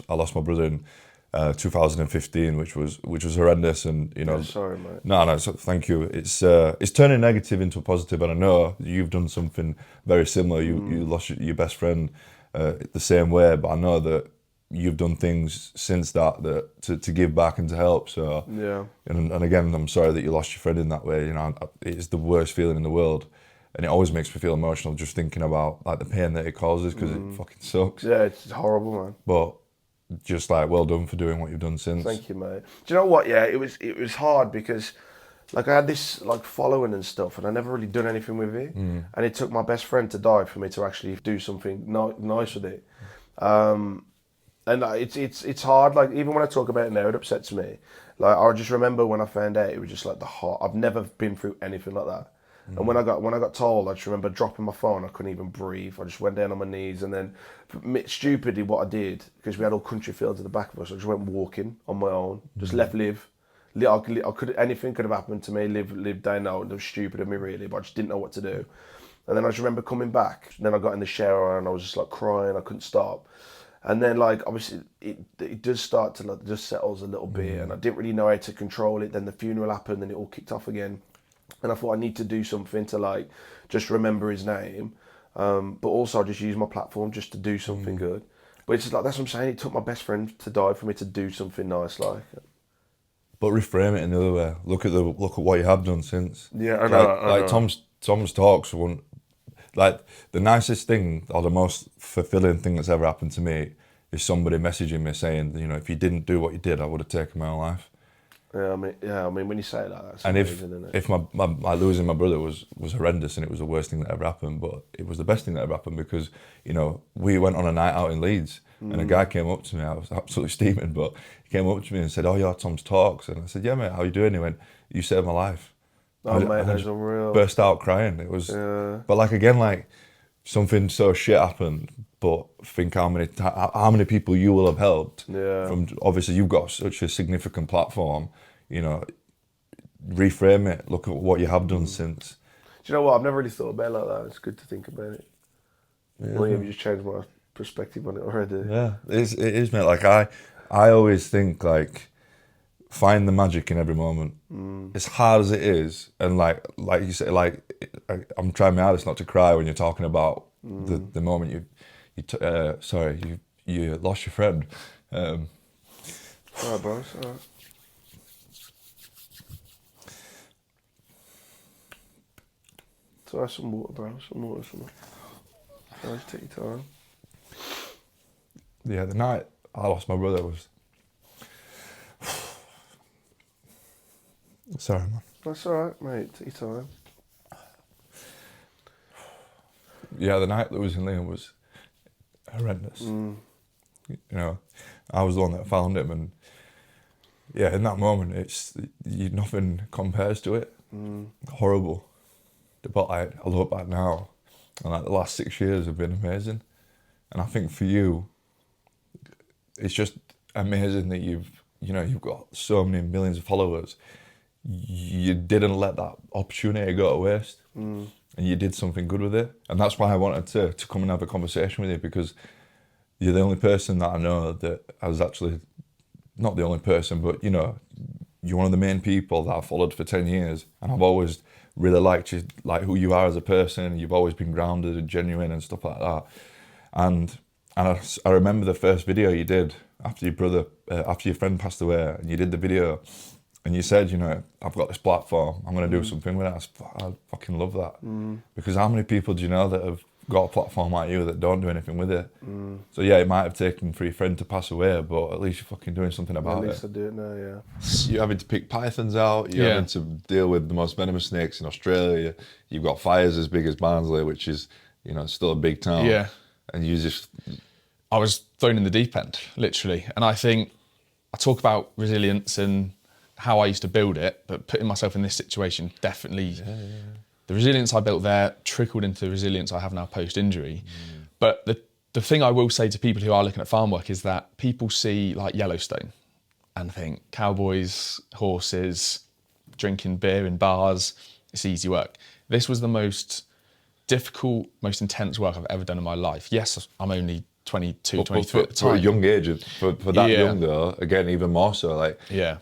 I lost my brother in 2015, which was horrendous, and Yeah, sorry, mate. No, so thank you. It's turning negative into a positive, and I know you've done something very similar. You lost your best friend the same way, but I know that you've done things since that to give back and to help. So Yeah. and again, I'm sorry that you lost your friend in that way. It's the worst feeling in the world, and it always makes me feel emotional just thinking about like the pain that it causes, because it fucking sucks. Yeah, it's horrible, man. But just like, well done for doing what you've done since. Thank you, mate. Do you know what? Yeah, it was hard because, like, I had this like following and stuff, and I never really done anything with it. And it took my best friend to die for me to actually do something nice with it. And it's hard. Like, even when I talk about it now, it upsets me. Like, I just remember when I found out, it was just like the heart. I've never been through anything like that. And when I got told, I just remember dropping my phone. I couldn't even breathe. I just went down on my knees, and then stupidly, what I did, because we had all country fields at the back of us, I just went walking on my own. Just left live. I could anything could have happened to me. Live day now. It was stupid of me, really, but I just didn't know what to do. And then I just remember coming back. Then I got in the shower and I was just like crying. I couldn't stop. And then, like, obviously, it does start to, like, just settles a little bit, and I didn't really know how to control it. Then the funeral happened, and it all kicked off again. And I thought I need to do something to, like, just remember his name, but also just use my platform just to do something good. But it's just like, that's what I'm saying. It took my best friend to die for me to do something nice, like. But reframe it in the other way. Look at what you have done since. Yeah, I know. Like Tom's talks one, like the nicest thing or the most fulfilling thing that's ever happened to me is somebody messaging me saying, if you didn't do what you did, I would have taken my own life. Yeah, I mean, when you say that, that's And amazing, isn't it? if my losing my brother was horrendous and it was the worst thing that ever happened, but it was the best thing that ever happened because, we went on a night out in Leeds and a guy came up to me, I was absolutely steaming, but he came up to me and said, "Oh, you're Tom's Talks." And I said, "Yeah, mate, how you doing?" He went, "You saved my life." Oh, mate, that's unreal. Burst out crying. It was, but like again, like something so shit happened, but think how many people you will have helped. Yeah. From obviously you've got such a significant platform, reframe it. Look at what you have done since. Do you know what? I've never really thought about it like that. It's good to think about it. Yeah. Well, you just changed my perspective on it already. Yeah, it is, mate. Like I always think like, find the magic in every moment. As hard as it is, and like you say, like I'm trying my hardest not to cry when you're talking about the moment you lost your friend. All right, bro. It's all right. So have some water, bro. Some water. Alright, take your time. Yeah, the night I lost my brother was. Sorry, man. That's all right, mate. Take your time. Yeah, the night losing Liam was horrendous. I was the one that found him, and yeah, in that moment, nothing compares to it. Horrible. But I look back now, and like the last 6 years have been amazing. And I think for you, it's just amazing that you've got so many millions of followers. You didn't let that opportunity go to waste, and you did something good with it. And that's why I wanted to come and have a conversation with you, because you're the only person that I know that has actually, not the only person, but you're one of the main people that I've followed for 10 years, and I've always really liked you, like who you are as a person. You've always been grounded and genuine and stuff like that. And I remember the first video you did after your friend passed away, and you did the video, and you said, I've got this platform, I'm going to do something with it. I fucking love that. Because how many people do you know that have got a platform like you that don't do anything with it? So yeah, it might have taken for your friend to pass away, but at least you're fucking doing something about it. At least I do it now, yeah. You're having to pick pythons out, you're having to deal with the most venomous snakes in Australia, you've got fires as big as Barnsley, which is, still a big town. Yeah. And you just... I was thrown in the deep end, literally. And I think I talk about resilience and how I used to build it, but putting myself in this situation definitely... The resilience I built there trickled into the resilience I have now post-injury. But the thing I will say to people who are looking at farm work is that people see like Yellowstone and think cowboys, horses, drinking beer in bars, it's easy work. This was the most difficult, most intense work I've ever done in my life. Yes, I'm only 22, But 23 at the for a time. young age, for that Yeah. young though, again, even more so, like, Yeah.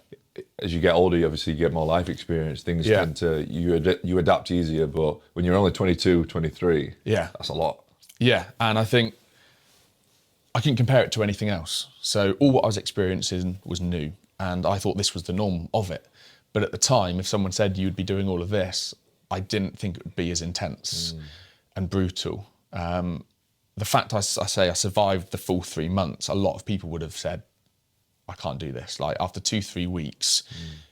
as you get older, you obviously get more life experience. Things Yeah. tend to, you adapt easier, but when you're only 22, 23, Yeah. that's a lot. Yeah, and I think I can compare it to anything else. So all what I was experiencing was new, and I thought this was the norm of it. But at the time, if someone said you'd be doing all of this, I didn't think it would be as intense and brutal. The fact I say I survived the full 3 months, a lot of people would have said, I can't do this. Like after 2-3 weeks,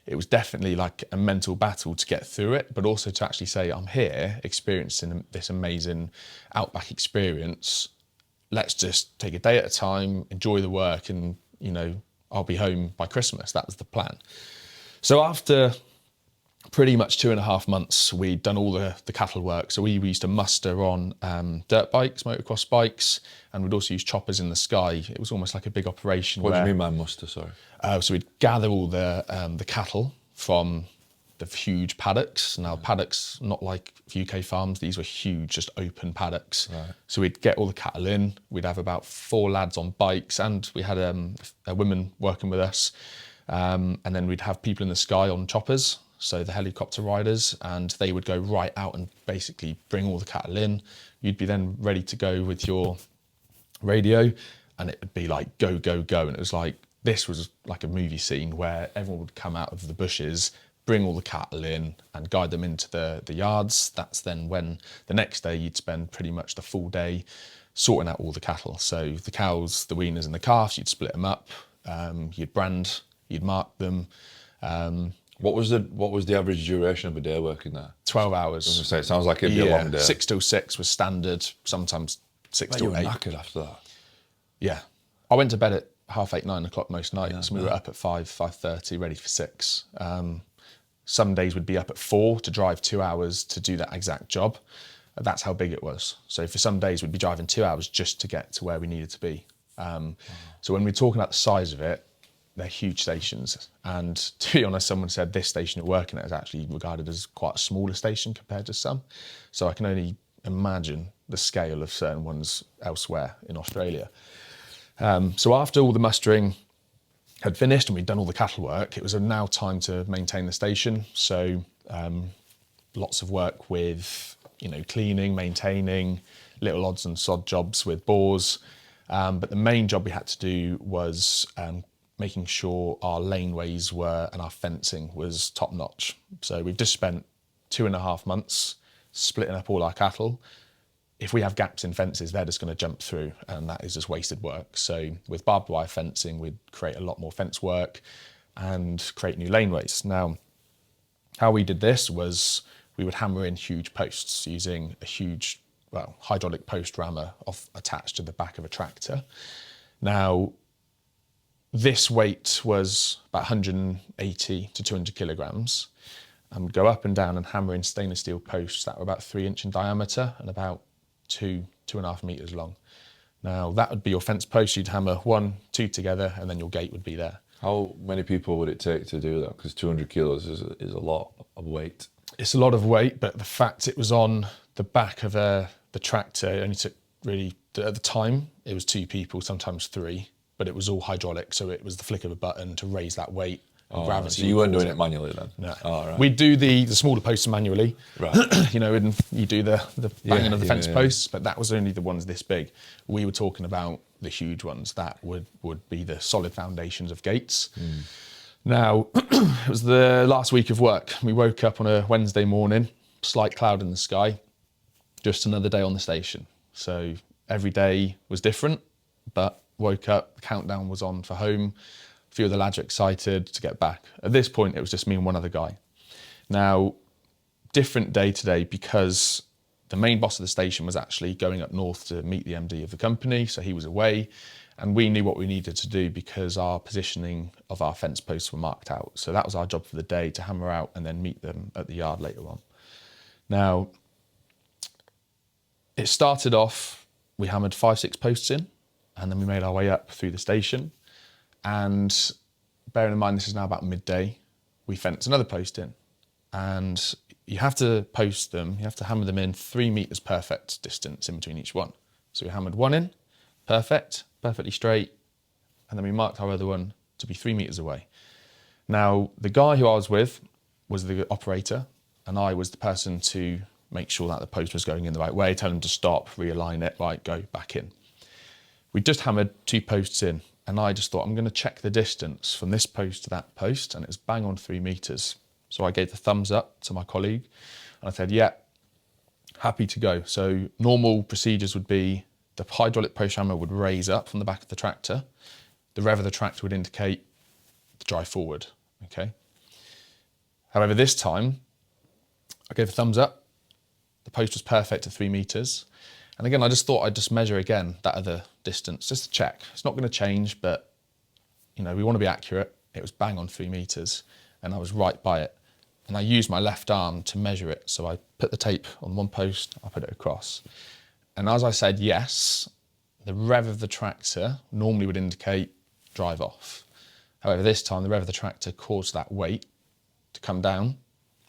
it was definitely like a mental battle to get through it, but also to actually say, I'm here experiencing this amazing outback experience. Let's just take a day at a time, enjoy the work, and, you know, I'll be home by Christmas. That was the plan. So after pretty much 2.5 months, we'd done all the cattle work. So we used to muster on dirt bikes, motocross bikes, and we'd also use choppers in the sky. It was almost like a big operation. What do you mean by muster, sorry? So we'd gather all the cattle from the huge paddocks. Now paddocks, not like UK farms, these were huge, just open paddocks. Right. So we'd get all the cattle in. We'd have about 4 lads on bikes, and we had a woman working with us. And then we'd have people in the sky on choppers, so the helicopter riders, and they would go right out and basically bring all the cattle in. You'd be then ready to go with your radio, and it would be like go, go, go. And it was like, this was like a movie scene where everyone would come out of the bushes, bring all the cattle in and guide them into the yards. That's then when the next day you'd spend pretty much the full day sorting out all the cattle. So the cows, the weaners and the calves, you'd split them up, you'd brand, you'd mark them. What was the average duration of a day working there? 12 I hours. was gonna say, it sounds like it'd be a long day. 6 till 6 was standard, sometimes 6 You till were 8. knackered after that. Yeah. I went to bed at 8:30, 9 o'clock most nights. We were up at 5:30, ready for 6. Some days we'd be up at 4 to drive 2 hours to do that exact job. That's how big it was. So for some days we'd be driving 2 hours just to get to where we needed to be. So when we're talking about the size of it, they're huge stations. And to be honest, someone said this station you're working at is actually regarded as quite a smaller station compared to some. So I can only imagine the scale of certain ones elsewhere in Australia. So after all the mustering had finished and we'd done all the cattle work, it was now time to maintain the station. So lots of work with, you know, cleaning, maintaining, little odds and sod jobs with bores. But the main job we had to do was making sure our laneways were and our fencing was top notch. So we've just spent 2.5 months splitting up all our cattle. If we have gaps in fences, they're just going to jump through, and that is just wasted work. So with barbed wire fencing, we'd create a lot more fence work and create new laneways. Now, how we did this was we would hammer in huge posts using a huge, hydraulic post rammer attached to the back of a tractor. Now, this weight was about 180 to 200 kilograms, and we'd go up and down and hammer in stainless steel posts that were about 3 inch in diameter and about 2.5 meters long. Now that would be your fence post. You'd hammer 1, 2 together, and then your gate would be there. How many people would it take to do that? Because 200 kilos is a lot of weight. It's a lot of weight, but the fact it was on the back of the tractor, it only took really, at the time, it was 2 people, sometimes 3, but it was all hydraulic. So it was the flick of a button to raise that weight. And gravity. So you weren't doing it manually then? No. Oh, right. We do the smaller posts manually. Right. You know, and you do the banging of the fence yeah. posts, but that was only the ones this big. We were talking about the huge ones that would be the solid foundations of gates. Now, it was the last week of work. We woke up on a Wednesday morning, slight cloud in the sky, just another day on the station. So every day was different, but woke up, the countdown was on for home. A few of the lads are excited to get back. At this point, it was just me and one other guy. Now, different day today because the main boss of the station was actually going up north to meet the MD of the company, so he was away, and we knew what we needed to do because our positioning of our fence posts were marked out. So that was our job for the day, to hammer out and then meet them at the yard later on. Now, it started off, we hammered 5-6 posts in, and then we made our way up through the station. And bearing in mind this is now about midday, we fenced another post in. And you have to post them, you have to hammer them in 3 meters perfect distance in between each one. So we hammered 1 in, perfectly straight. And then we marked our other one to be 3 meters away. Now, the guy who I was with was the operator, and I was the person to make sure that the post was going in the right way, tell him to stop, realign it, right, go back in. We just hammered 2 posts in, and I just thought, I'm going to check the distance from this post to that post, and it was bang on 3 meters. So I gave the thumbs up to my colleague, and I said, yeah, happy to go. So normal procedures would be the hydraulic post hammer would raise up from the back of the tractor. The rev of the tractor would indicate the drive forward, okay? However, this time, I gave a thumbs up. The post was perfect at 3 meters. And again, I just thought I'd just measure again that other distance, just to check. It's not going to change, but you know, we want to be accurate. It was bang on 3 meters, and I was right by it. And I used my left arm to measure it. So I put the tape on one post, I put it across. And as I said yes, the rev of the tractor normally would indicate drive off. However, this time the rev of the tractor caused that weight to come down,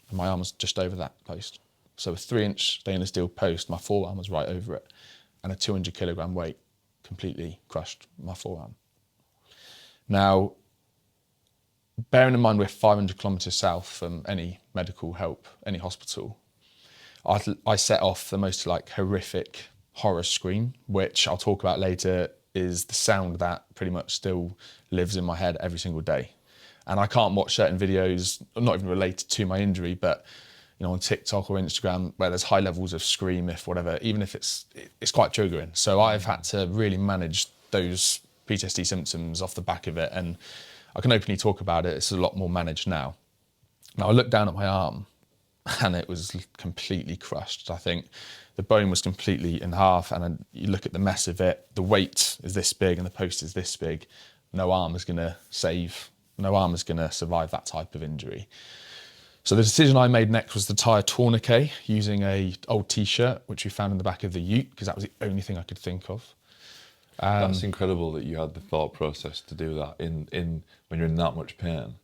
and my arm was just over that post. So a 3-inch stainless steel post, my forearm was right over it, and a 200 kilogram weight completely crushed my forearm. Now, bearing in mind we're 500 kilometres south from any medical help, any hospital, I set off the most like horrific horror scream, which I'll talk about later, is the sound that pretty much still lives in my head every single day. And I can't watch certain videos, not even related to my injury, but you know, on TikTok or Instagram, where there's high levels of scream, if whatever, even if it's quite triggering. So I've had to really manage those PTSD symptoms off the back of it, and I can openly talk about it. It's a lot more managed now. Now I looked down at my arm, and it was completely crushed. I think the bone was completely in half, and then you look at the mess of it, the weight is this big and the post is this big. No arm is going to survive that type of injury. So the decision I made next was to tie a tourniquet using a old t-shirt, which we found in the back of the ute, because that was the only thing I could think of. That's incredible that you had the thought process to do that in when you're in that much pain.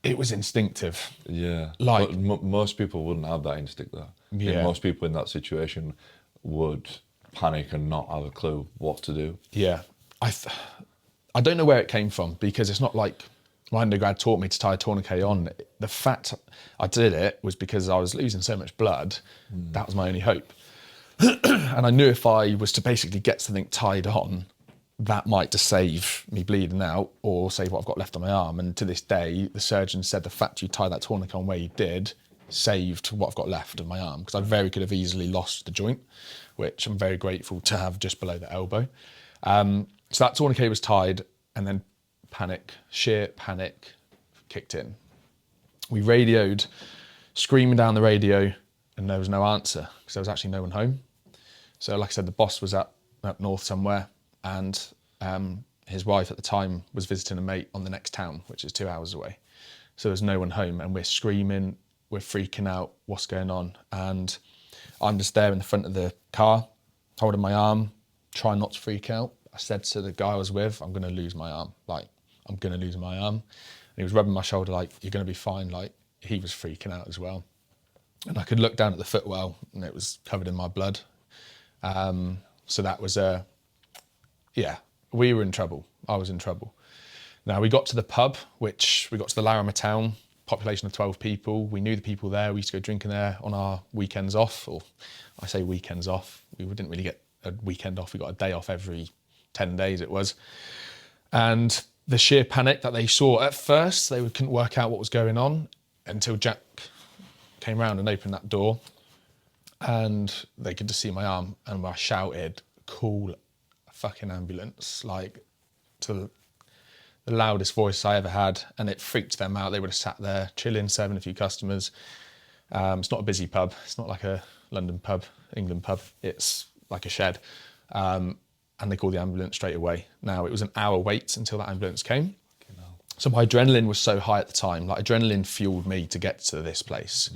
It was instinctive. Yeah, Like, but most people wouldn't have that instinct though. Yeah. Most people in that situation would panic and not have a clue what to do. Yeah, I don't know where it came from, because it's not like my undergrad taught me to tie a tourniquet on. The fact I did it was because I was losing so much blood. That was my only hope. And I knew if I was to basically get something tied on, that might just save me bleeding out or save what I've got left on my arm. And to this day, the surgeon said the fact you tied that tourniquet on where you did saved what I've got left of my arm, because I very could have easily lost the joint, which I'm very grateful to have just below the elbow. So that tourniquet was tied, and then sheer panic kicked in. We radioed, screaming down the radio, and there was no answer, because there was actually no one home. So like I said, the boss was up north somewhere, and his wife at the time was visiting a mate on the next town, which is 2 hours away. So there's no one home, and we're screaming, we're freaking out, what's going on? And I'm just there in the front of the car, holding my arm, trying not to freak out. I said to the guy I was with, I'm going to lose my arm. Like, I'm going to lose my arm. And he was rubbing my shoulder like, you're going to be fine. Like, he was freaking out as well. And I could look down at the footwell, and it was covered in my blood. So that was yeah, we were in trouble. I was in trouble. Now we got to the pub, we got to the Larimer town, population of 12 people. We knew the people there. We used to go drinking there on our weekends off, or I say weekends off. We didn't really get a weekend off. We got a day off every 10 days it was. And the sheer panic that they saw at first, they couldn't work out what was going on until Jack came round and opened that door, and they could just see my arm, and I shouted, "Call a fucking ambulance," like to the loudest voice I ever had, and it freaked them out. They would have sat there chilling, serving a few customers. It's not a busy pub. It's not like a London pub, England pub. It's like a shed. And they called the ambulance straight away. Now, it was an hour wait until that ambulance came. So my adrenaline was so high at the time. Like, adrenaline fueled me to get to this place.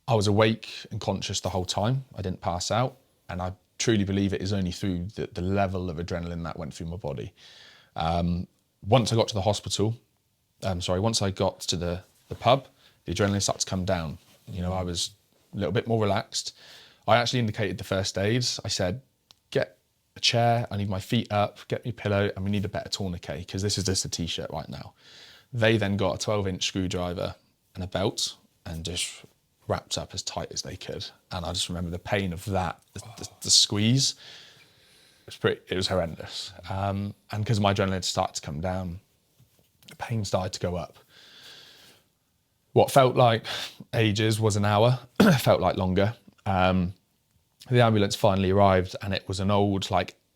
I was awake and conscious the whole time. I didn't pass out. And I truly believe it is only through the level of adrenaline that went through my body. Once I got to the hospital, once I got to the pub, the adrenaline started to come down. You know, I was a little bit more relaxed. I actually indicated the first aids. I said, get a chair, I need my feet up, get me a pillow, and we need a better tourniquet because this is just a t-shirt right now. They then got a 12-inch screwdriver and a belt and just wrapped up as tight as they could. And I just remember the pain of that, the squeeze. It was horrendous. And because my adrenaline started to come down, the pain started to go up. What felt like ages was an hour, felt like longer. The ambulance finally arrived, and it was an old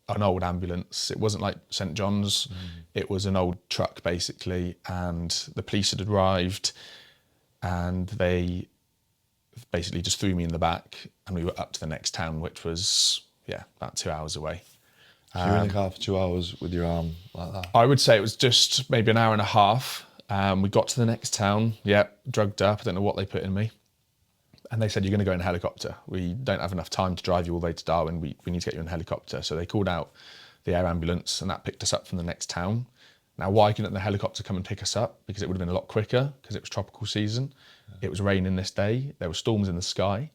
ambulance. It wasn't like St. John's. It was an old truck, basically, and the police had arrived, and they basically just threw me in the back, and we were up to the next town, which was, about 2 hours away. So you were in the car for 2 hours with your arm like that? I would say it was just maybe an hour and a half. We got to the next town, drugged up. I don't know what they put in me. And they said, you're going to go in a helicopter. We don't have enough time to drive you all the way to Darwin. We need to get you in a helicopter. So they called out the air ambulance, and that picked us up from the next town. Now, why couldn't the helicopter come and pick us up? Because it would have been a lot quicker, because it was tropical season. It was raining this day. There were storms in the sky.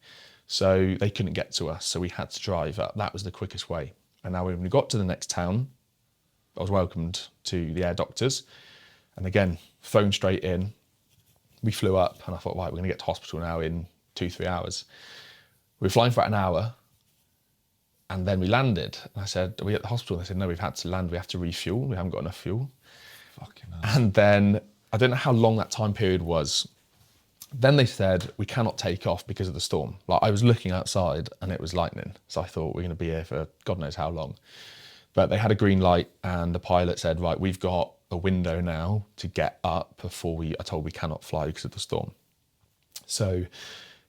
So they couldn't get to us. So we had to drive up. That was the quickest way. And now when we got to the next town, I was welcomed to the air doctors. And again, phone straight in. We flew up, and I thought, right, we're going to get to hospital now in 2-3 hours. We were flying for about an hour, and then we landed. And I said, are we at the hospital? And they said, no, we've had to land. We have to refuel. We haven't got enough fuel. Fucking hell. And then, I don't know how long that time period was. Then they said, we cannot take off because of the storm. Like, I was looking outside and it was lightning. So I thought, we're going to be here for God knows how long. But they had a green light, and the pilot said, right, we've got a window now to get up before we are told we cannot fly because of the storm. So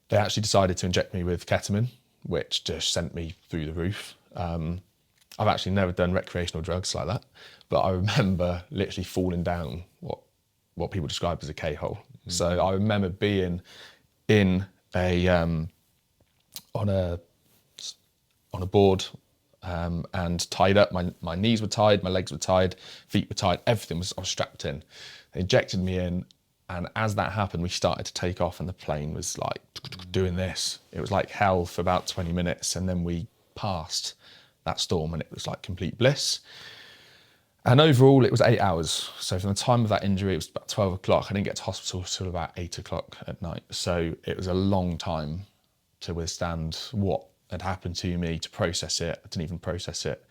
they actually decided to inject me with ketamine, which just sent me through the roof. I've actually never done recreational drugs like that, but I remember literally falling down what people describe as a K-hole. Mm-hmm. So I remember being in on a board and tied up. My knees were tied, my legs were tied, feet were tied, I was strapped in. They injected me in. And as that happened, we started to take off, and the plane was like doing this. It was like hell for about 20 minutes. And then we passed that storm, and it was like complete bliss. And overall, it was 8 hours. So from the time of that injury, it was about 12 o'clock. I didn't get to hospital till about 8 o'clock at night. So it was a long time to withstand what had happened to me, to process it. I didn't even process it.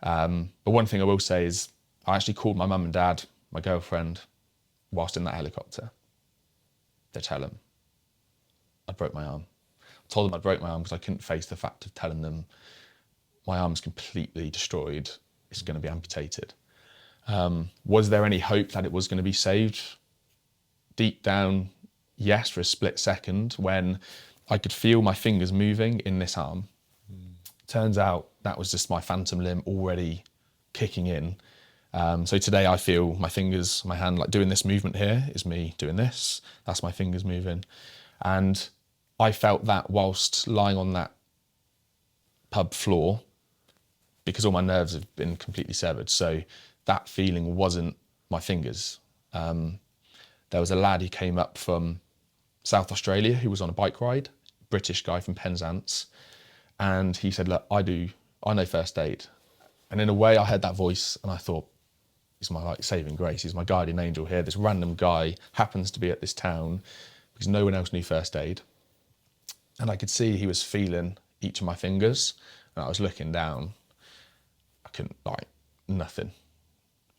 But one thing I will say is I actually called my mum and dad, my girlfriend, whilst in that helicopter, to tell them I broke my arm. I told them I broke my arm because I couldn't face the fact of telling them my arm's completely destroyed, it's going to be amputated. Was there any hope that it was going to be saved? Deep down, yes, for a split second, when I could feel my fingers moving in this arm. Turns out that was just my phantom limb already kicking in. So today I feel my fingers, my hand, like doing this movement here is me doing this. That's my fingers moving. And I felt that whilst lying on that pub floor, because all my nerves have been completely severed. So that feeling wasn't my fingers. There was a lad who came up from South Australia who was on a bike ride, British guy from Penzance. And he said, look, I know first aid. And in a way I heard that voice and I thought, he's my saving grace. He's my guardian angel here. This random guy happens to be at this town because no one else knew first aid. And I could see he was feeling each of my fingers, and I was looking down. I couldn't, nothing.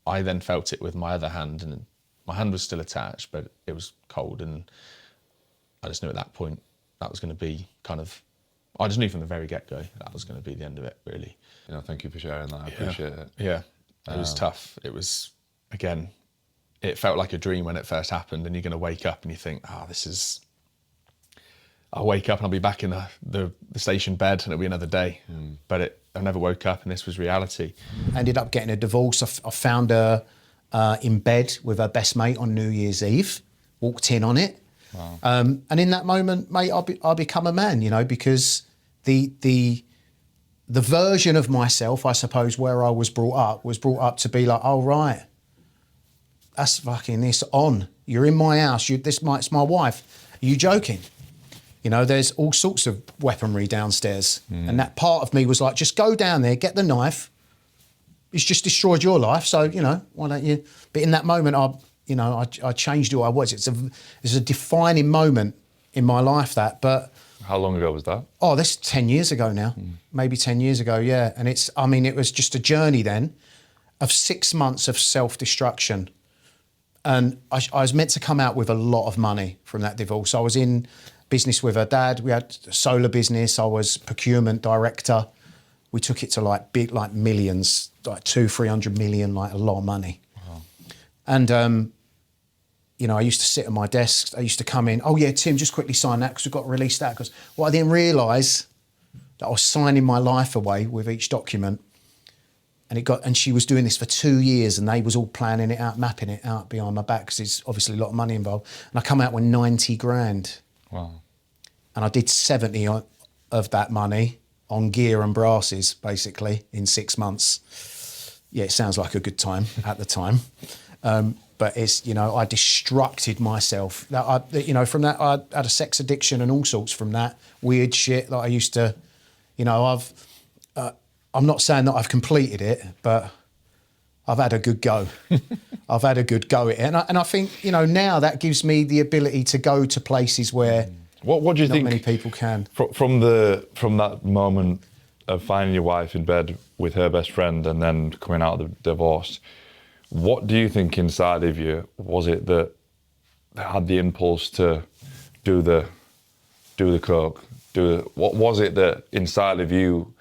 I then felt it with my other hand, and my hand was still attached, but it was cold, and I just knew at that point that was going to be I just knew from the very get-go that was going to be the end of it, really. Thank you for sharing that. I appreciate it. Yeah. It was tough. It was, again, it felt like a dream when it first happened, and you're going to wake up and you think, I'll wake up and I'll be back in the station bed and it'll be another day. But I never woke up and this was reality. I ended up getting a divorce. I found her in bed with her best mate on New Year's Eve, walked in on it. Wow. And in that moment, mate, I become a man, because the version of myself, I suppose, where I was brought up to be like, oh, right, that's fucking this on. You're in my house. It's my wife. Are you joking? You know, there's all sorts of weaponry downstairs. And that part of me was like, just go down there, get the knife. It's just destroyed your life. So, you know, why don't you? But in that moment, I changed who I was. It's a defining moment in my life, that. But How long ago was that? oh, this 10 years ago now, maybe 10 years ago, yeah. And it was just a journey then of 6 months of self-destruction. And I was meant to come out with a lot of money from that divorce. I was in business with her dad. We had a solar business. I was procurement director. We took it to like big, like millions, like 200-300 million, like a lot of money. Wow. And, you know, I used to sit at my desk. I used to come in, oh yeah, Tim, just quickly sign that because we've got to release that. Because what I didn't realise that I was signing my life away with each document. And she was doing this for 2 years, and they was all planning it out, mapping it out behind my back because there's obviously a lot of money involved. And I come out with 90 grand. Wow. And I did 70 of that money on gear and brasses, basically, in 6 months. Yeah, it sounds like a good time at the time. But it's, you know, I destructed myself. You know, from that, I had a sex addiction and all sorts from that. Weird shit that I used to, you know, I'm not saying that I've completed it, but I've had a good go. I've had a good go at it. And I think, you know, now that gives me the ability to go to places where What do you not think many people can. from that moment of finding your wife in bed with her best friend and then coming out of the divorce? What do you think inside of you was it that had the impulse to do the coke? What was it that inside of you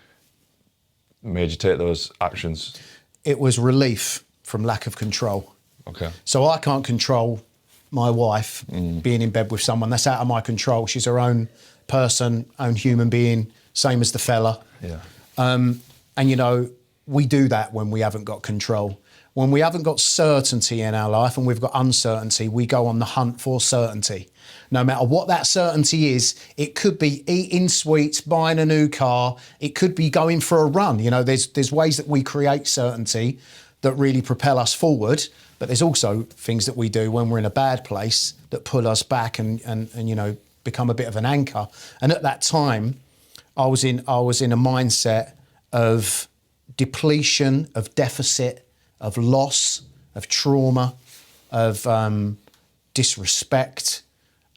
made you take those actions? It was relief from lack of control. Okay. So I can't control my wife being in bed with someone. That's out of my control. She's her own person, own human being, same as the fella. Yeah. And, you know, we do that when we haven't got control. When we haven't got certainty in our life and we've got uncertainty, we go on the hunt for certainty. No matter what that certainty is, it could be eating sweets, buying a new car, it could be going for a run. You know, there's ways that we create certainty that really propel us forward, but there's also things that we do when we're in a bad place that pull us back and you know, become a bit of an anchor. And at that time, I was in a mindset of depletion, of deficit, of loss, of trauma, of disrespect.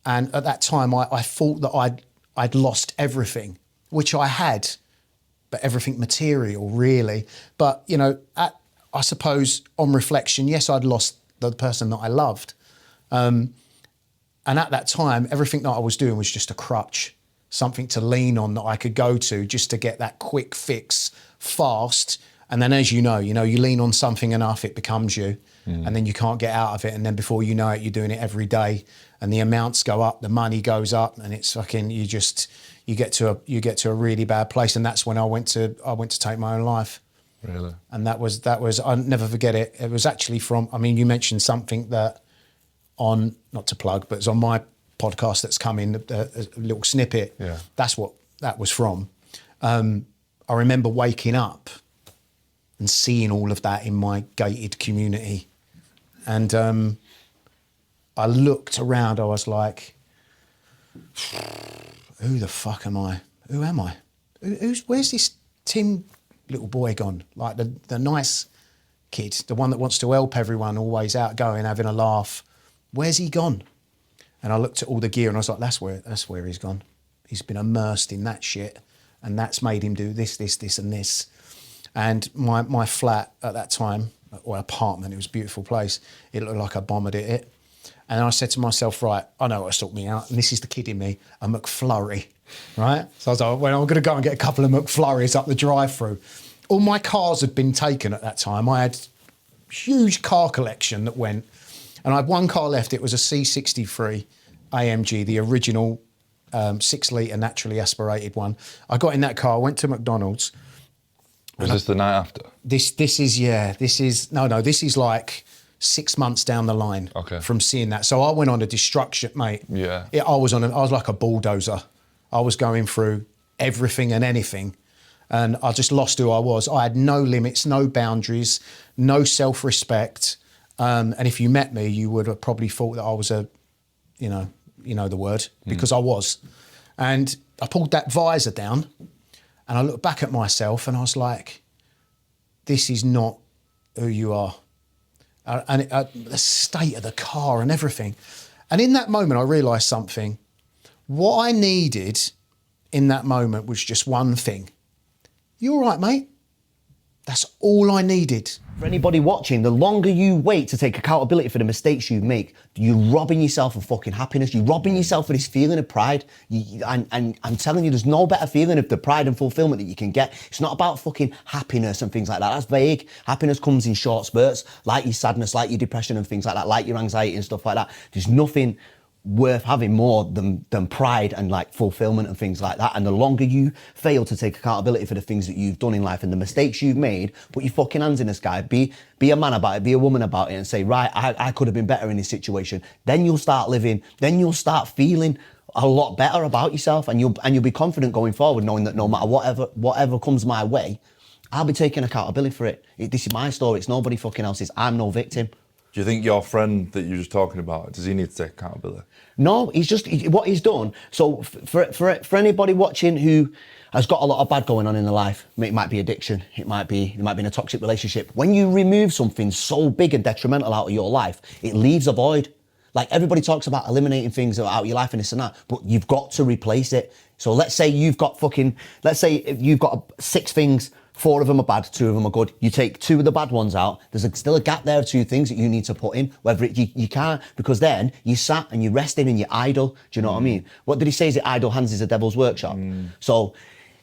And at that time, I thought that I'd lost everything, which I had, but everything material, really. But, you know, I suppose on reflection, yes, I'd lost the person that I loved. And at that time, everything that I was doing was just a crutch, something to lean on that I could go to just to get that quick fix fast. And then, as you know, you lean on something enough, it becomes you, and then you can't get out of it. And then before you know it, you're doing it every day, and the amounts go up, the money goes up, and it's fucking. You get to a really bad place, and that's when I went to take my own life. Really? And that was I'll never forget it. It was actually from. I mean, you mentioned something that on, not to plug, but it's on my podcast that's coming, a little snippet. Yeah. That's what that was from. I remember waking up and seeing all of that in my gated community. And I looked around, I was like, who the fuck am I? Who am I? Where's this Tim little boy gone? Like the nice kid, the one that wants to help everyone, always outgoing, having a laugh. Where's he gone? And I looked at all the gear and I was like, that's where he's gone. He's been immersed in that shit, and that's made him do this, and this. And my flat at that time, or apartment, it was a beautiful place. It looked like I bombed it. And I said to myself, right, I know what to sort me out. And this is the kid in me, a McFlurry, right? So I was like, well, I'm going to go and get a couple of McFlurries up the drive-through. All my cars had been taken at that time. I had a huge car collection that went. And I had one car left. It was a C63 AMG, the original 6-litre naturally aspirated one. I got in that car, went to McDonald's. Was this the night after? This is like 6 months down the line from seeing that. So I went on a destruction, mate. Yeah. I was like a bulldozer. I was going through everything and anything, and I just lost who I was. I had no limits, no boundaries, no self-respect. And if you met me, you would have probably thought that I was you know the word, because I was. And I pulled that visor down and I looked back at myself and I was like, this is not who you are. The state of the car and everything. And in that moment, I realised something. What I needed in that moment was just one thing. You all right, mate? That's all I needed. For anybody watching, the longer you wait to take accountability for the mistakes you make, you're robbing yourself of fucking happiness. You're robbing yourself of this feeling of pride. And I'm telling you, there's no better feeling of the pride and fulfillment that you can get. It's not about fucking happiness and things like that. That's vague. Happiness comes in short spurts, like your sadness, like your depression and things like that, like your anxiety and stuff like that. There's nothing worth having more than pride and like fulfillment and things like that. And the longer you fail to take accountability for the things that you've done in life and the mistakes you've made, put your fucking hands in the sky, be a man about it, be a woman about it, and say, right, I could have been better in this situation. Then you'll start living, then you'll start feeling a lot better about yourself, and you'll be confident going forward, knowing that no matter whatever comes my way, I'll be taking accountability for it. This is my story, it's nobody fucking else's. I'm no victim. Do you think your friend that you were just talking about, does he need to take accountability? No, what he's done. So for anybody watching who has got a lot of bad going on in their life, it might be addiction, it might be in a toxic relationship. When you remove something so big and detrimental out of your life, it leaves a void. Like everybody talks about eliminating things out of your life and this and that, but you've got to replace it. So let's say you've got 6 things. 4 of them are bad, 2 of them are good. You take 2 of the bad ones out, there's still a gap there of 2 things that you need to put in, whether you can't, because then you sat and you're resting and you're idle. Do you know what I mean? What did he say? Is it idle hands is a devil's workshop? So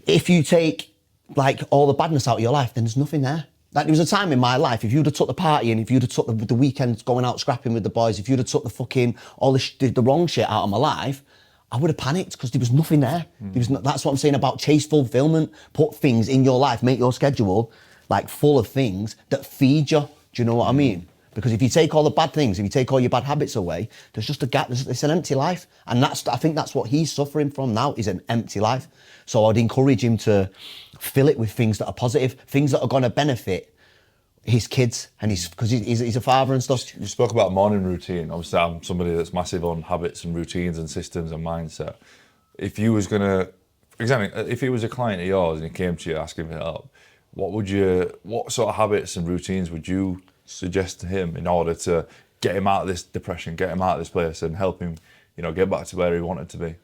if you take like all the badness out of your life, then there's nothing there. Like there was a time in my life, if you'd have took the party and if you'd have took the weekends going out scrapping with the boys, if you'd have took the fucking, all the wrong shit out of my life, I would have panicked because there was nothing there. That's what I'm saying about chase fulfillment. Put things in your life, make your schedule like full of things that feed you. Do you know what I mean? Because if you take all the bad things, if you take all your bad habits away, there's just a gap. It's an empty life, and I think that's what he's suffering from now, is an empty life. So I'd encourage him to fill it with things that are positive, things that are going to benefit his kids, and because he's a father and stuff. You spoke about morning routine. Obviously, I'm somebody that's massive on habits and routines and systems and mindset. If you was gonna, for example, if he was a client of yours and he came to you asking for help, what sort of habits and routines would you suggest to him in order to get him out of this depression, get him out of this place, and help him, get back to where he wanted to be?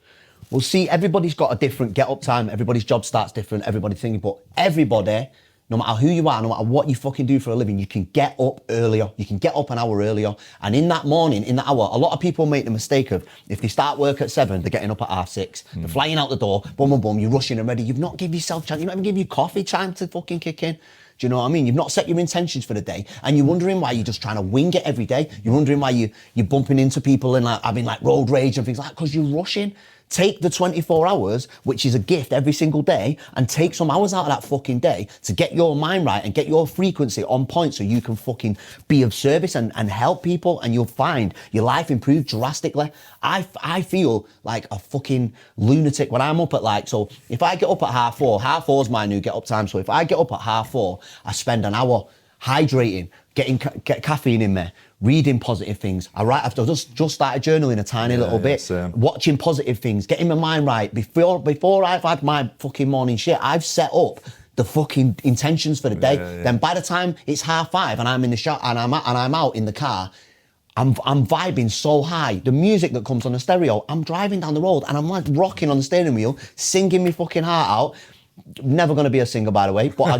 Well, see, everybody's got a different get-up time. Everybody's job starts different. Everybody's thinking, but everybody, no matter who you are, no matter what you fucking do for a living, you can get up earlier. You can get up an hour earlier. And in that morning, in that hour, a lot of people make the mistake of, if they start work at 7, they're getting up at 6:30. They're flying out the door, boom, boom, boom, you're rushing and ready. You've not given yourself time. You've not even given your coffee time to fucking kick in. Do you know what I mean? You've not set your intentions for the day, and you're wondering why you're just trying to wing it every day. You're wondering why you're bumping into people and like having like road rage and things like that, because you're rushing. Take the 24 hours, which is a gift every single day, and take some hours out of that fucking day to get your mind right and get your frequency on point so you can fucking be of service and help people, and you'll find your life improve drastically. I feel like a fucking lunatic when I'm up at so if I get up at 4:30 is my new get up time. So if I get up at 4:30, I spend an hour hydrating, get caffeine in me, reading positive things. I've just started journaling a tiny little bit, watching positive things, getting my mind right. Before I've had my fucking morning shit, I've set up the fucking intentions for the day. Then by the time it's 5:30 and I'm in the shop and I'm out in the car, I'm vibing so high. The music that comes on the stereo, I'm driving down the road and I'm like rocking on the steering wheel, singing my fucking heart out. Never going to be a singer, by the way, but I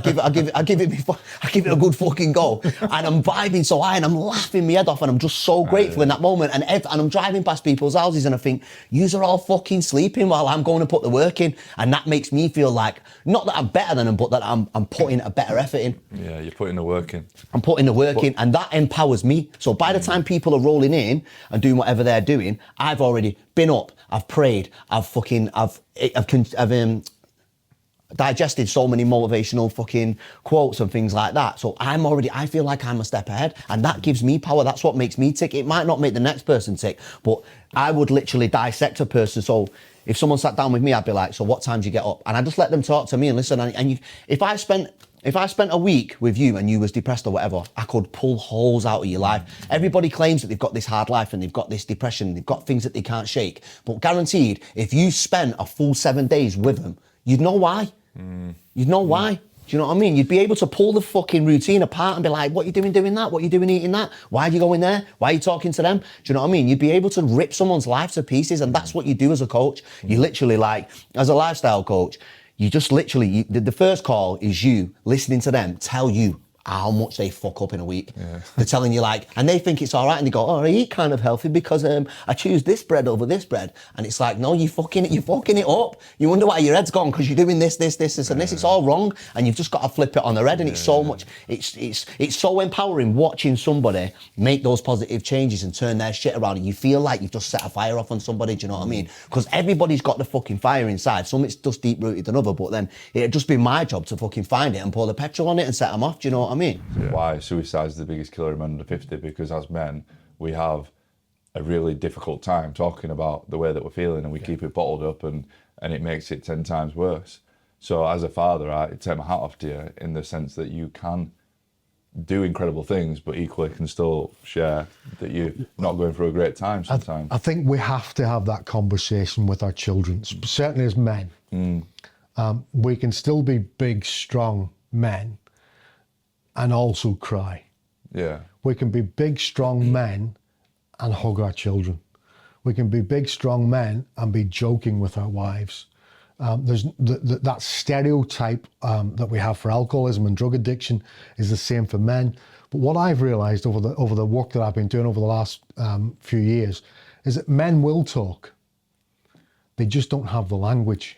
give it a good fucking go, and I'm vibing so high and I'm laughing my head off, and I'm just so grateful in that moment. And I'm driving past people's houses and I think, yous are all fucking sleeping while I'm going to put the work in, and that makes me feel like not that I'm better than them, but that I'm putting a better effort in. Yeah, you're putting the work in. I'm putting the work in, and that empowers me. So by the time people are rolling in and doing whatever they're doing, I've already been up, I've prayed, I've digested so many motivational fucking quotes and things like that. So I feel like I'm a step ahead, and that gives me power. That's what makes me tick. It might not make the next person tick, but I would literally dissect a person. So if someone sat down with me, I'd be like, so what time do you get up? And I just let them talk to me and listen. And if I spent If I spent a week with you and you was depressed or whatever, I could pull holes out of your life. Everybody claims that they've got this hard life and they've got this depression, they've got things that they can't shake. But guaranteed, if you spent a full 7 days with them, you'd know why. You'd know why. Do you know what I mean? You'd be able to pull the fucking routine apart and be like, what are you doing that? What are you doing eating that? Why are you going there? Why are you talking to them? Do you know what I mean? You'd be able to rip someone's life to pieces, and that's what you do as a coach. You literally, like, as a lifestyle coach, you just literally, the first call is you listening to them tell you how much they fuck up in a week. They're telling you, like, and they think it's all right, and they go, oh, I eat kind of healthy because I choose this bread over this bread. And it's like, no, you're fucking it up. You wonder why your head's gone because you're doing this, and this. It's all wrong, and you've just got to flip it on the head. And it's so much, it's so empowering watching somebody make those positive changes and turn their shit around, and you feel like you've just set a fire off on somebody. Do you know what I mean? Because everybody's got the fucking fire inside. Some it's just deep rooted than other, but then it'd just be my job to fucking find it and pour the petrol on it and set them off. Do you know what I mean? Why suicide is the biggest killer in men under 50, because as men we have a really difficult time talking about the way that we're feeling, and we keep it bottled up, and it makes it 10 times worse. So as a father, I take my hat off to you in the sense that you can do incredible things, but equally can still share that you're not going through a great time sometimes. I think we have to have that conversation with our children, certainly as men. We can still be big, strong men and also cry. Yeah. We can be big, strong men and hug our children. We can be big, strong men and be joking with our wives. There's that stereotype that we have for alcoholism and drug addiction is the same for men. But what I've realised over the work that I've been doing over the last few years is that men will talk. They just don't have the language.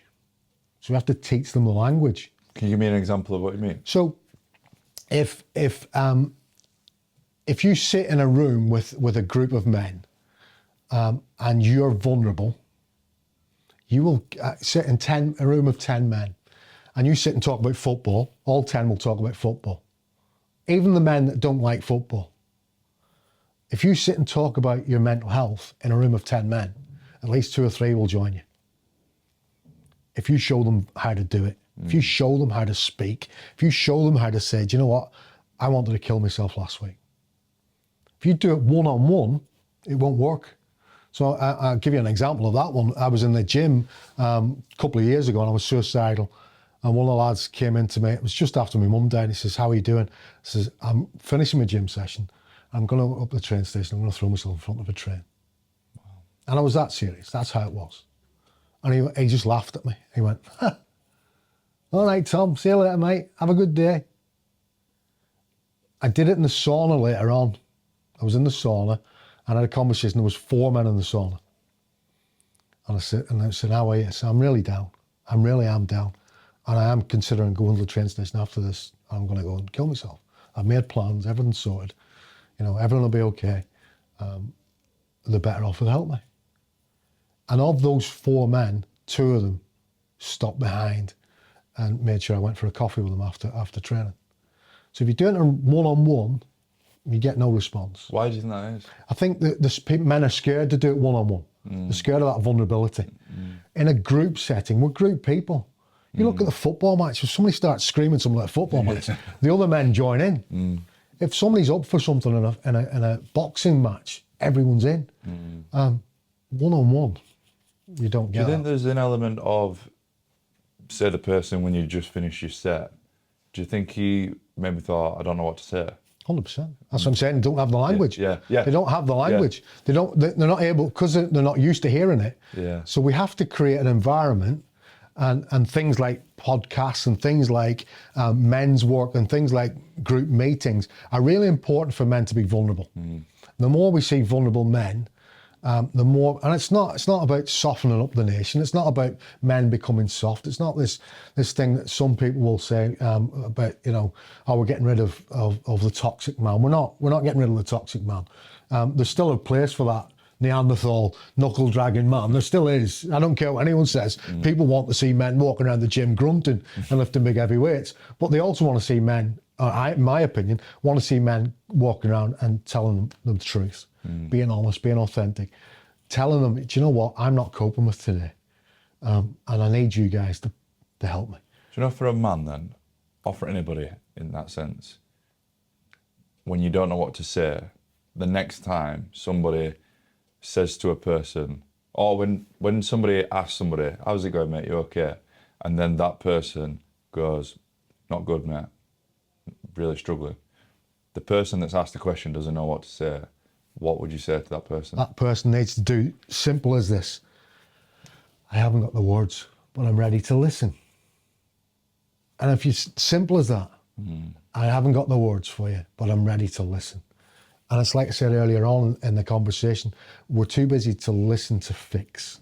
So we have to teach them the language. Can you give me an example of what you mean? So if you sit in a room with a group of men and you're vulnerable, you will sit in a room of 10 men and you sit and talk about football, all 10 will talk about football. Even the men that don't like football. If you sit and talk about your mental health in a room of 10 men, at least 2 or 3 will join you. If you show them how to do it, if you show them how to speak, if you show them how to say, do you know what, I wanted to kill myself last week. If you do it one-on-one, it won't work. So I'll give you an example of that one. I was in the gym a couple of years ago and I was suicidal. And one of the lads came in to me, it was just after my mum died, he says, how are you doing? I says, I'm finishing my gym session. I'm going to go up the train station, I'm going to throw myself in front of a train. Wow. And I was that serious, that's how it was. And he just laughed at me. He went, ha. All right, Tom, see you later, mate. Have a good day. I did it in the sauna later on. I was in the sauna and I had a conversation. There was 4 men in the sauna. And I said, how are you? I said, I'm really down. I really am down. And I am considering going to the train station after this. I'm going to go and kill myself. I've made plans, everything's sorted. You know, everything will be okay. The better off will help me. And of those 4 men, 2 of them stopped behind and made sure I went for a coffee with them after training. So if you do it one-on-one, you get no response. Why do you think that is? I think that men are scared to do it one-on-one. They're scared of that vulnerability. In a group setting, we're group people. You look at the football match, if somebody starts screaming something like a football match, the other men join in. If somebody's up for something in a boxing match, everyone's in. One-on-one, you don't get Do you think that. there's an element of, say, the person when you just finish your set, do you think he maybe thought, I don't know what to say? 100%. That's what I'm saying. They don't have the language. Yeah. They don't have the language. They're not able, because they're not used to hearing it. Yeah. So we have to create an environment and things like podcasts and things like men's work and things like group meetings are really important for men to be vulnerable. The more we see vulnerable men, the more, and it's not about softening up the nation. It's not about men becoming soft. It's not this thing that some people will say about, you know, oh, we're getting rid of the toxic man. We're not getting rid of the toxic man. There's still a place for that Neanderthal knuckle dragging man. There still is. I don't care what anyone says. People want to see men walking around the gym grunting and lifting big heavy weights, but they also want to see men, in my opinion, want to see men walking around and telling them the truth. Being honest, being authentic, telling them, do you know what, I'm not coping with today, and I need you guys to help me. Do you know, for a man then, offer anybody in that sense, when you don't know what to say, the next time somebody says to a person, or when somebody asks somebody, how's it going, mate, you okay? And then that person goes, not good, mate, really struggling. The person that's asked the question doesn't know what to say. What would you say to that person? That person needs to do simple as this. I haven't got the words, but I'm ready to listen. And if you simple as that, I haven't got the words for you, but I'm ready to listen. And it's like I said earlier on in the conversation, we're too busy to listen to fix.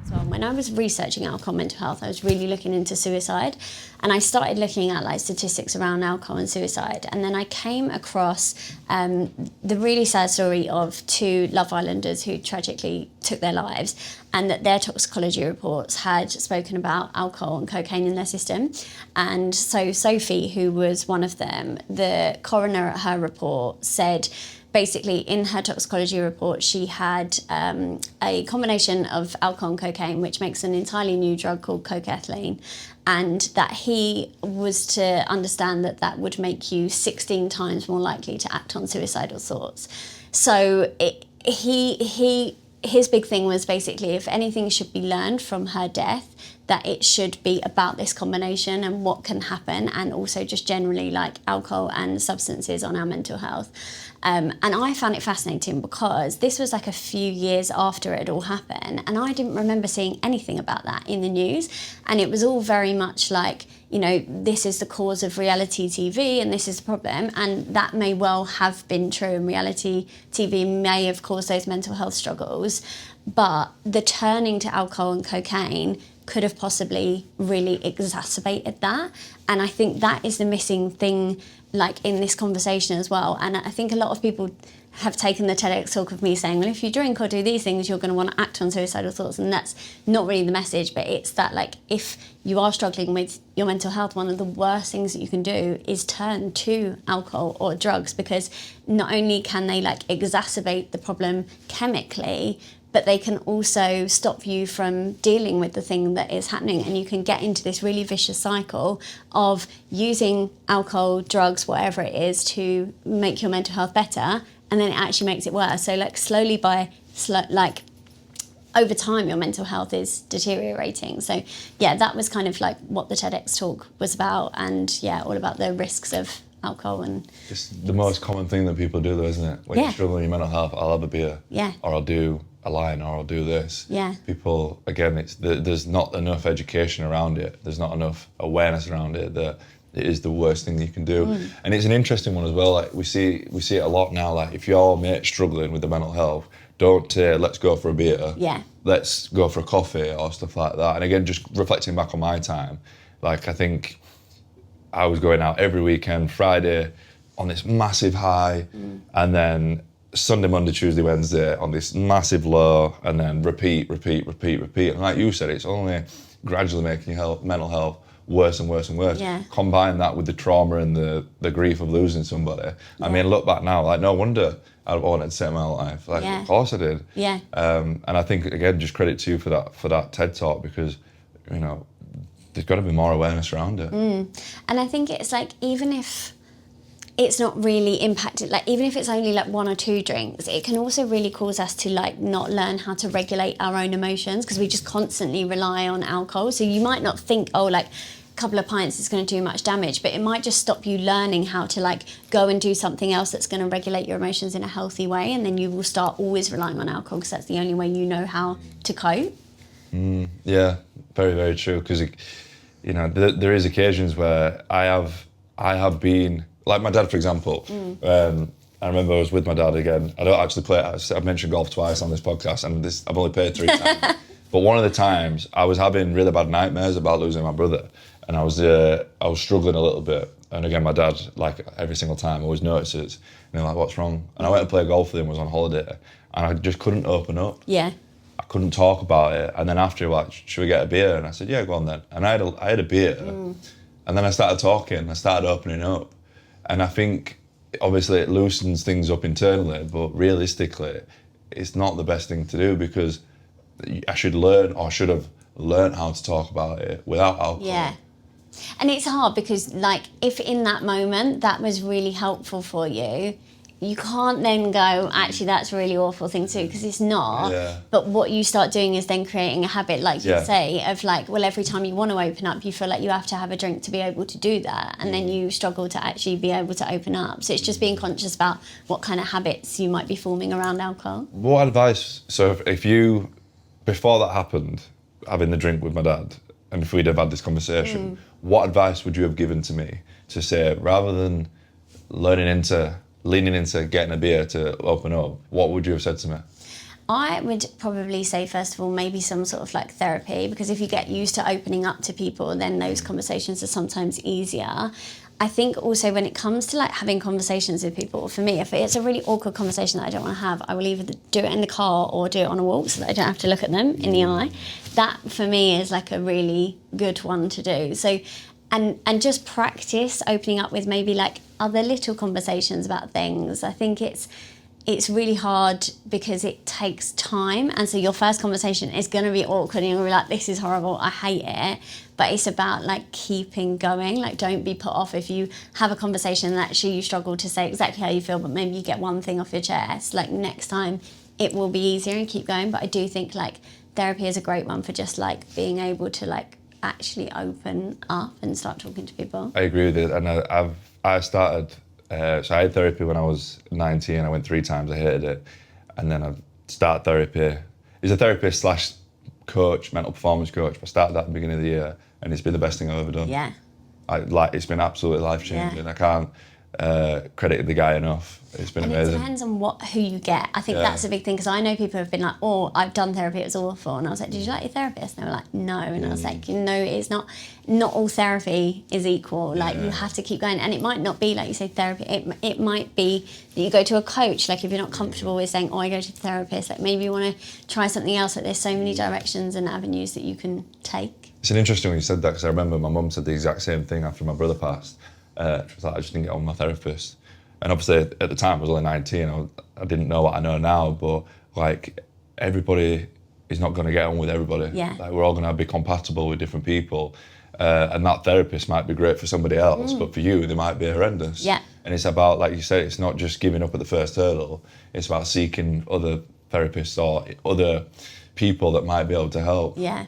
So when I was researching alcohol mental health, I was really looking into suicide, and I started looking at like statistics around alcohol and suicide, and then I came across the really sad story of 2 Love Islanders who tragically took their lives, and that their toxicology reports had spoken about alcohol and cocaine in their system. And so Sophie, who was one of them, the coroner at her report said basically in her toxicology report, she had a combination of alcohol and cocaine, which makes an entirely new drug called cocaethylene, and that he was to understand that that would make you 16 times more likely to act on suicidal thoughts. So his big thing was basically, if anything should be learned from her death, that it should be about this combination and what can happen, and also just generally like alcohol and substances on our mental health. And I found it fascinating because this was like a few years after it had all happened, and I didn't remember seeing anything about that in the news. And it was all very much like, you know, this is the cause of reality TV and this is the problem. And that may well have been true, and reality TV may have caused those mental health struggles. But the turning to alcohol and cocaine could have possibly really exacerbated that. And I think that is the missing thing, like in this conversation as well. And I think a lot of people have taken the TEDx talk of me saying, well, if you drink or do these things, you're going to want to act on suicidal thoughts. And that's not really the message, but it's that, like, if you are struggling with your mental health, one of the worst things that you can do is turn to alcohol or drugs, because not only can they like exacerbate the problem chemically, but they can also stop you from dealing with the thing that is happening. And you can get into this really vicious cycle of using alcohol, drugs, whatever it is, to make your mental health better, and then it actually makes it worse. So like slowly over time, your mental health is deteriorating. So yeah, that was kind of like what the TEDx talk was about, and yeah, all about the risks of alcohol. And It's the most common thing that people do though, isn't it? When you're struggling with your mental health, I'll have a beer. Yeah. Or I'll do a line, or I'll do this. Yeah. People, again, there's not enough education around it. There's not enough awareness around it that it is the worst thing that you can do. And it's an interesting one as well. Like we see it a lot now. Like if your mate's struggling with the mental health, don't say, let's go for a beer. Yeah. Let's go for a coffee or stuff like that. And again, just reflecting back on my time, like I think I was going out every weekend, Friday on this massive high, and then Sunday, Monday, Tuesday, Wednesday on this massive low, and then repeat. And like you said, it's only gradually making your mental health worse and worse and worse. Yeah. Combine that with the trauma and the grief of losing somebody. Yeah. I mean, look back now, like no wonder I wanted to save my life. Like, of course I did. Yeah. And I think, again, just credit to you for that TED Talk, because, you know, there's got to be more awareness around it. And I think it's like, even if it's not really impacted, like even if it's only like 1 or 2 drinks, it can also really cause us to like not learn how to regulate our own emotions, because we just constantly rely on alcohol. So you might not think, oh, like a couple of pints is going to do much damage, but it might just stop you learning how to like go and do something else that's going to regulate your emotions in a healthy way, and then you will start always relying on alcohol because that's the only way you know how to cope. Yeah, very, very true. Because, you know, there is occasions where I have been, like my dad, for example. I remember I was with my dad again. I don't actually play. I've mentioned golf twice on this podcast, and I've only played 3 times. But one of the times I was having really bad nightmares about losing my brother, and I was struggling a little bit. And again, my dad, like every single time, always notices. And they're like, "What's wrong?" And I went to play golf with him. Was on holiday, and I just couldn't open up. Yeah. I couldn't talk about it. And then after, like, should we get a beer? And I said, yeah, go on then. And I had a beer. And then I started talking. I started opening up. And I think, obviously, it loosens things up internally, but realistically, it's not the best thing to do, because I should have learned how to talk about it without alcohol. Yeah. And it's hard because, like, if in that moment that was really helpful for you, you can't then go, actually, that's a really awful thing to do, because it's not. Yeah. But what you start doing is then creating a habit, like you Yeah. say, of like, well, every time you want to open up, you feel like you have to have a drink to be able to do that. And then you struggle to actually be able to open up. So it's just being conscious about what kind of habits you might be forming around alcohol. What advice? So if you, before that happened, having the drink with my dad, and if we'd have had this conversation, what advice would you have given to me to say, rather than leaning into getting a beer to open up, what would you have said to me? I would probably say, first of all, maybe some sort of like therapy, because if you get used to opening up to people, then those conversations are sometimes easier. I think also when it comes to like having conversations with people, for me, if it's a really awkward conversation that I don't want to have, I will either do it in the car or do it on a walk so that I don't have to look at them in the eye. That for me is like a really good one to do. So, and just practice opening up with maybe like other little conversations about things. I think it's really hard because it takes time, and so your first conversation is going to be awkward and you're going to be like, this is horrible, I hate it. But it's about like keeping going. Like, don't be put off if you have a conversation and actually you struggle to say exactly how you feel, but maybe you get one thing off your chest. Like, next time it will be easier, and keep going. But I do think like therapy is a great one for just like being able to like actually open up and start talking to people. I agree with it, and I started. So I had therapy when I was 19. I went 3 times. I hated it, and then I started therapy. He's a therapist / coach, mental performance coach. But I started that at the beginning of the year, and it's been the best thing I've ever done. Yeah. It's been absolutely life changing. Yeah. I can't credit the guy enough. It's been And amazing. it depends on who you get. I think that's a big thing, because I know people have been like, oh, I've done therapy, it was awful. And I was like, did you like your therapist? And they were like, no. And I was like, no, it's not all therapy is equal. Like, you have to keep going. And it might not be, like you say, therapy. It might be that you go to a coach. Like, if you're not comfortable with saying, oh, I go to the therapist, like maybe you want to try something else. Like, there's so many directions and avenues that you can take. It's an interesting when you said that, because I remember my mum said the exact same thing after my brother passed. She was like, I just didn't get on with my therapist. And obviously at the time I was only 19, I didn't know what I know now, but like, everybody is not going to get on with everybody. Yeah. Like, we're all going to be compatible with different people. And that therapist might be great for somebody else, but for you, they might be horrendous. Yeah. And it's about, like you said, it's not just giving up at the first hurdle. It's about seeking other therapists or other people that might be able to help. Yeah.